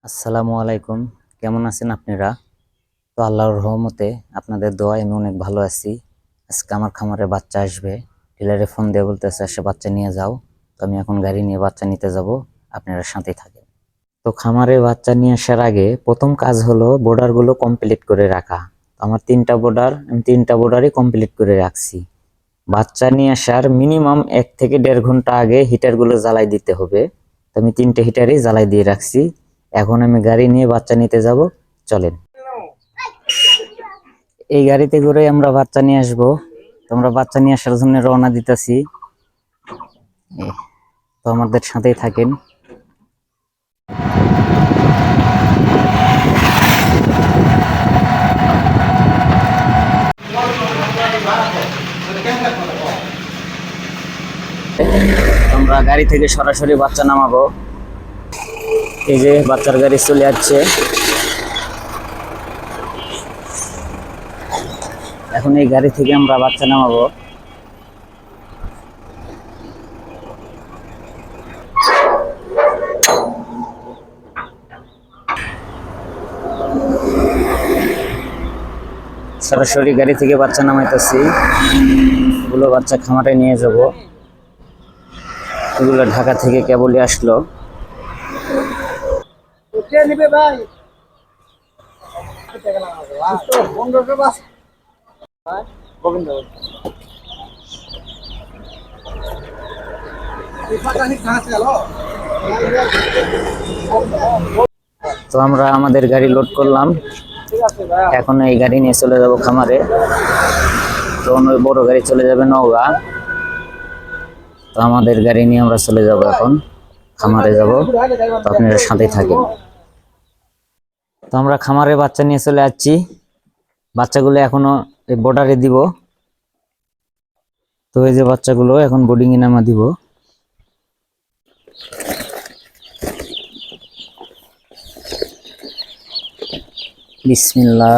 আসসালামু আলাইকুম। কেমন আছেন আপনারা? তো আল্লাহর রহমতে আপনাদের দোয়ায় আমি অনেক ভালো আছি। আজকে আমার খামারে বাচ্চা আসবে, ডিলারে ফোন দিয়ে বলতেছে সে বাচ্চা নিয়ে যাও। তো আমি এখন গাড়ি নিয়ে বাচ্চা নিতে যাব, আপনারা সাথে থাকেন। তো খামারে বাচ্চা নিয়ে আসার আগে প্রথম কাজ হলো বর্ডারগুলো কমপ্লিট করে রাখা। তো আমার আমি তিনটা বর্ডারই কমপ্লিট করে রাখছি। বাচ্চা নিয়ে আসার মিনিমাম 1 থেকে 1.5 ঘন্টা আগে হিটারগুলো জ্বালাই দিতে হবে। তো আমি 3টে হিটারই জ্বালাই দিয়ে রাখছি। এখন আমি গাড়ি নিয়ে বাচ্চা নিতে যাব, চলেন। এই গাড়িতে করে আমরা বাচ্চা নিয়ে আসবো। তোমরা বাচ্চা নিয়ে আসার জন্য রওনা দিতেছি, তো আমাদের সাথেই থাকেন। আমরা গাড়ি থেকে সরাসরি বাচ্চা নামাবো। এই যে বাচ্চার গাড়ি চলে যাচ্ছে। এখন এই গাড়ি থেকে আমরা বাচ্চা নামাবো। সরাসরি গাড়ি থেকে বাচ্চা নামাইতেছি। এগুলো বাচ্চা খামারে নিয়ে যাব। এগুলো ঢাকা থেকে কেবলই আসলো। তো আমরা আমাদের গাড়ি লোড করলাম। এখন এই গাড়ি নিয়ে চলে যাব খামারে। তো ওই বড় গাড়ি চলে যাবে নওগাঁ। তো আমাদের গাড়ি নিয়ে আমরা চলে যাব, এখন খামারে যাব। তো আপনারা সাথে থাকেন। তো আমরা খামারে বাচ্চা নিয়ে চলে যাচ্ছি। বাচ্চাগুলো এখনো এই বর্ডারে দিব। তো এই যে বাচ্চাগুলো এখন বোর্ডিং এ নামা দিব। বিসমিল্লাহ।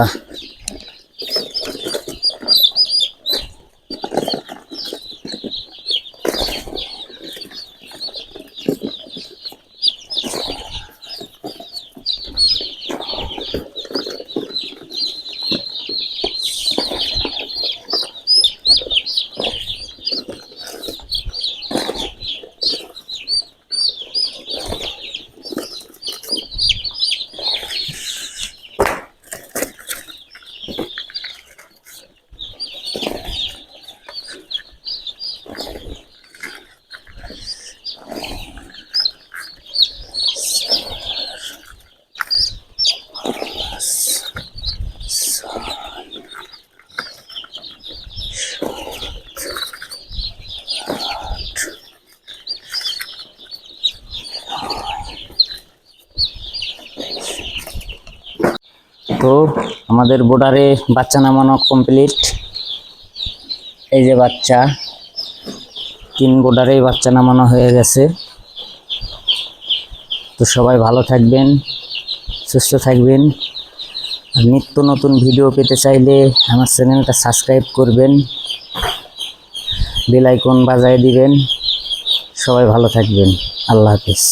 তো আমাদের বর্ডারে বাচ্চা নামানো কমপ্লিট। এই যে বাচ্চা, 3 বর্ডারেই বাচ্চা নামানো হয়ে গেছে। তো সবাই ভালো থাকবেন, সুস্থ থাকবেন। আর নিত্য নতুন ভিডিও পেতে চাইলে আমার চ্যানেলটা সাবস্ক্রাইব করবেন, বেল আইকন বাজায় দিবেন। সবাই ভালো থাকবেন। আল্লাহ হাফেজ।